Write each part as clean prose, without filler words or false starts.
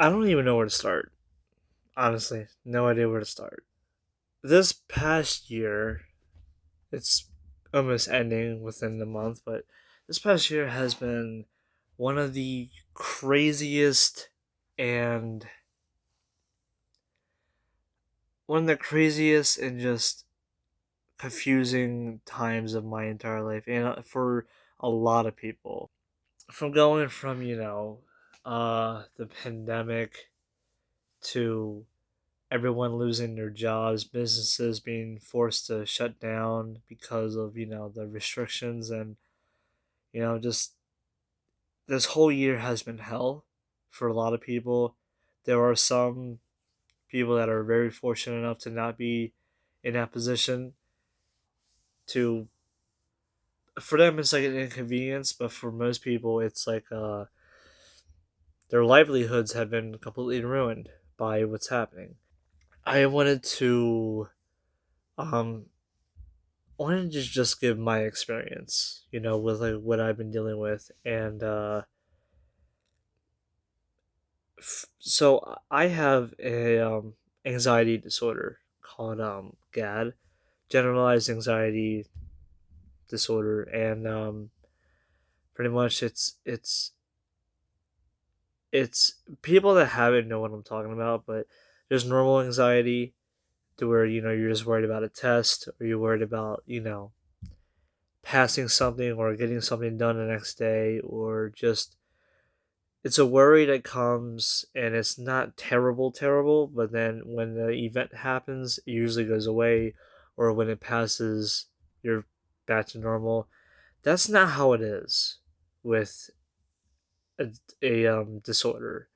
I don't even know where to start. Honestly, no idea where to start. This past year, it's almost ending within the month, but this past year has been one of the craziest and and just confusing times of my entire life, and for a lot of people. From going from, the pandemic to everyone losing their jobs, businesses being forced to shut down because of, the restrictions, and, just this whole year has been hell for a lot of people. There are some people that are very fortunate enough to not be in that position to for them it's like an inconvenience, but for most people it's like their livelihoods have been completely ruined by what's happening. I um wanted to just give my experience, with like what I've been dealing with, and so I have a anxiety disorder called GAD, generalized anxiety disorder, and pretty much it's people that have it know what I'm talking about, but there's normal anxiety to where you're just worried about a test, or you're worried about passing something or getting something done the next day, or just it's a worry that comes and it's not terrible, but then when the event happens, it usually goes away, or when it passes, you're back to normal. That's not how it is with a disorder.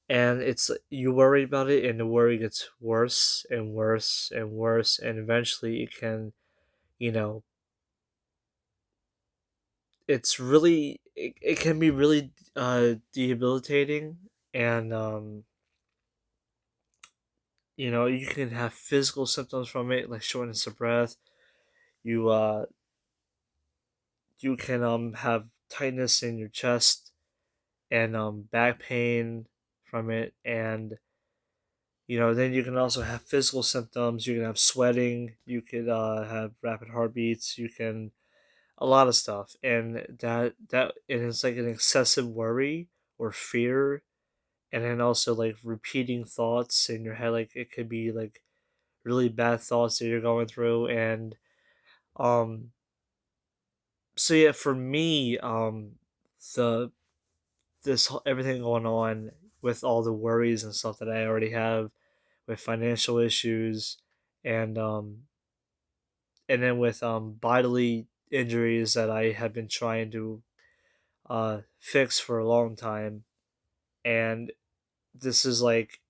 And it's you worry about it, and the worry gets worse and worse and worse, and eventually it can, you know, it can be really debilitating, and you can have physical symptoms from it, like shortness of breath. You uh you can have tightness in your chest, and back pain from it, and then you can also have physical symptoms. You can have sweating, you could have rapid heartbeats, you can a lot of stuff, and and it's like an excessive worry or fear, and then also like repeating thoughts in your head. Like it could be like really bad thoughts that you're going through, and um so yeah, for me, the everything going on with all the worries and stuff that I already have with financial issues, and then with bodily injuries that I have been trying to fix for a long time, and this is like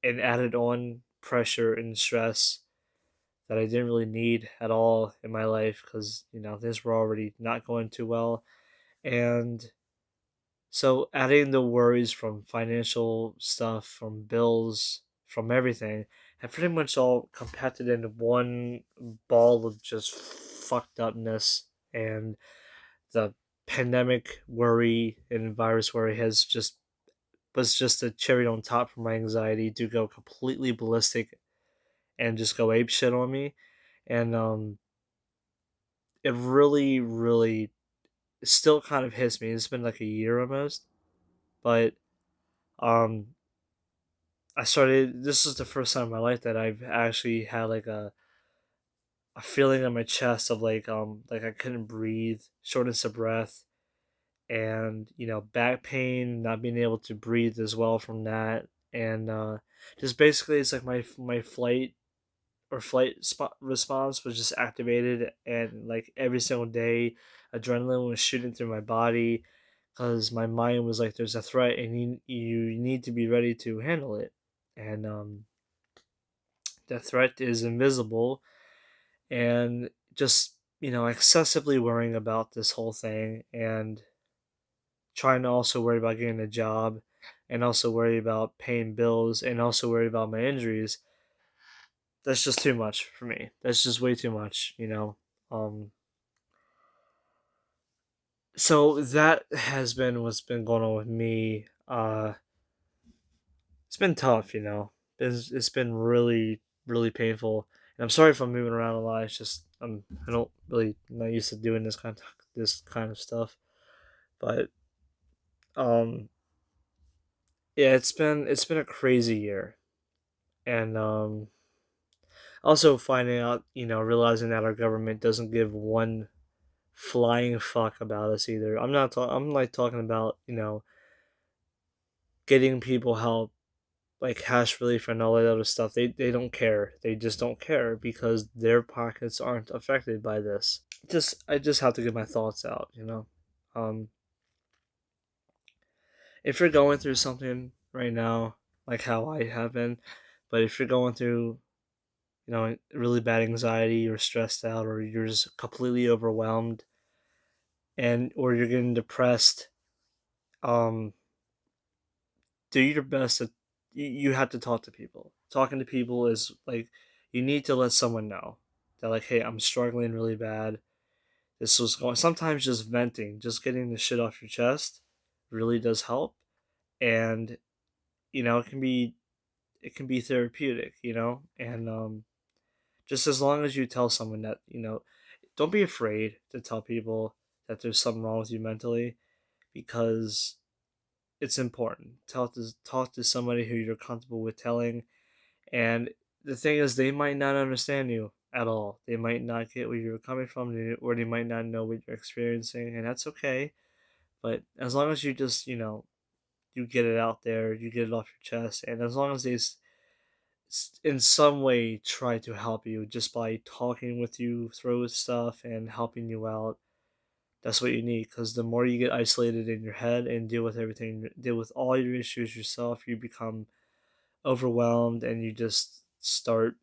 an added on pressure and stress that I didn't really need at all in my life, because things were already not going too well. And so adding the worries from financial stuff, from bills, from everything, have pretty much all compacted into one ball of just fucked upness. And the pandemic worry and virus worry has just was just a cherry on top for my anxiety to go completely ballistic and just go ape shit on me. And it really, really still kind of hits me. It's been like a year almost, but um I started. This is the first time in my life that I've actually had like a feeling in my chest of like I couldn't breathe, shortness of breath, and back pain, not being able to breathe as well from that, and just basically it's like my response was just activated, and like every single day, adrenaline was shooting through my body, because my mind was like, there's a threat, and you need to be ready to handle it. And the threat is invisible, and just excessively worrying about this whole thing, and trying to also worry about getting a job, and also worry about paying bills, and also worry about my injuries. That's just too much for me. That's just way too much. um so that has been what's been going on with me. it's been tough, you know. It's been really really painful, and I'm sorry if I'm moving around a lot. It's just I don't really I'm not used to doing this kind of stuff, but um yeah, it's been a crazy year, and also finding out, realizing that our government doesn't give one flying fuck about us either. I'm like talking about, getting people help, like cash relief and all that other stuff. They don't care. They just don't care because their pockets aren't affected by this. Just I just have to get my thoughts out, Um if you're going through something right now, like how I have been, but if you're going through, really bad anxiety or stressed out or you're just completely overwhelmed and or you're getting depressed, um do your best to you have to talk to people. Talking to people is like you need to let someone know that, like, hey, I'm struggling really bad. This was going sometimes just venting, just getting the shit off your chest really does help. And it can be therapeutic, and just as long as you tell someone that, don't be afraid to tell people that there's something wrong with you mentally, because it's important. Talk to somebody who you're comfortable with telling. And the thing is, they might not understand you at all. They might not get where you're coming from, or they might not know what you're experiencing, and that's okay. But as long as you just, you get it out there, you get it off your chest, and as long as they in some way try to help you just by talking with you through stuff and helping you out, that's what you need. Because the more you get isolated in your head and deal with all your issues yourself, you become overwhelmed and you just start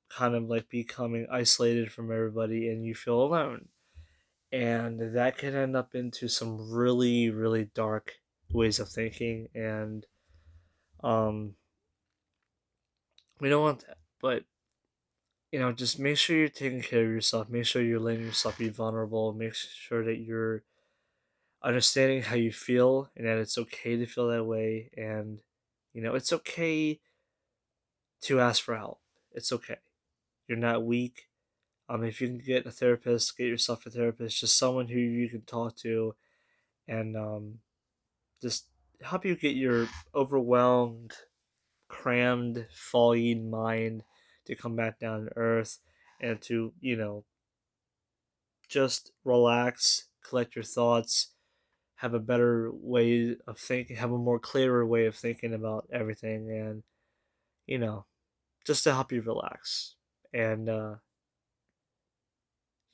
kind of like becoming isolated from everybody and you feel alone. And that can end up into some really, really dark ways of thinking. And um, we don't want that. But, just make sure you're taking care of yourself. Make sure you're letting yourself be vulnerable. Make sure that you're understanding how you feel and that it's okay to feel that way. And, it's okay to ask for help. It's okay. You're not weak. If you can get a therapist, get yourself a therapist, just someone who you can talk to and just help you get your overwhelmed, crammed, foggy mind to come back down to earth and to, just relax, collect your thoughts, have a better way of thinking, have a more clearer way of thinking about everything, and, you know, just to help you relax. And,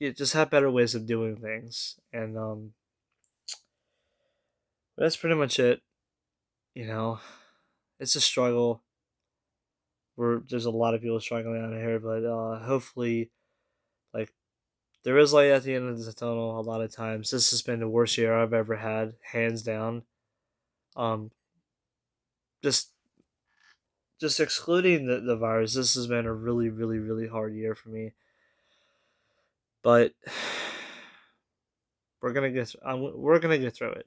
yeah, just have better ways of doing things. And, that's pretty much it. You know, it's a struggle. There's a lot of people struggling out here, but hopefully, like, there is light at the end of the tunnel. A lot of times, this has been the worst year I've ever had, hands down. Um, just just excluding the virus, this has been a really, really, really hard year for me. But we're gonna get through it.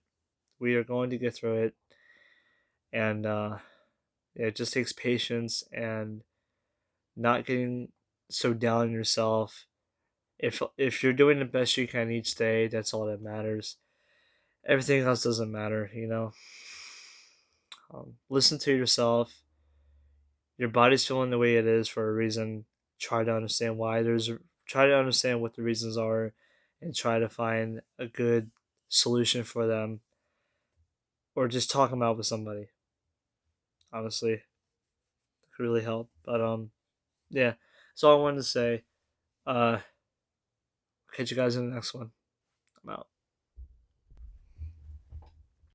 We are going to get through it, and it just takes patience and not getting so down on yourself. If you're doing the best you can each day, that's all that matters. Everything else doesn't matter, listen to yourself. Your body's feeling the way it is for a reason. Try to understand why. Try to understand what the reasons are, and try to find a good solution for them, or just talk them out with somebody. Honestly, it could really help. But yeah. That's all I wanted to say. Catch you guys in the next one. I'm out.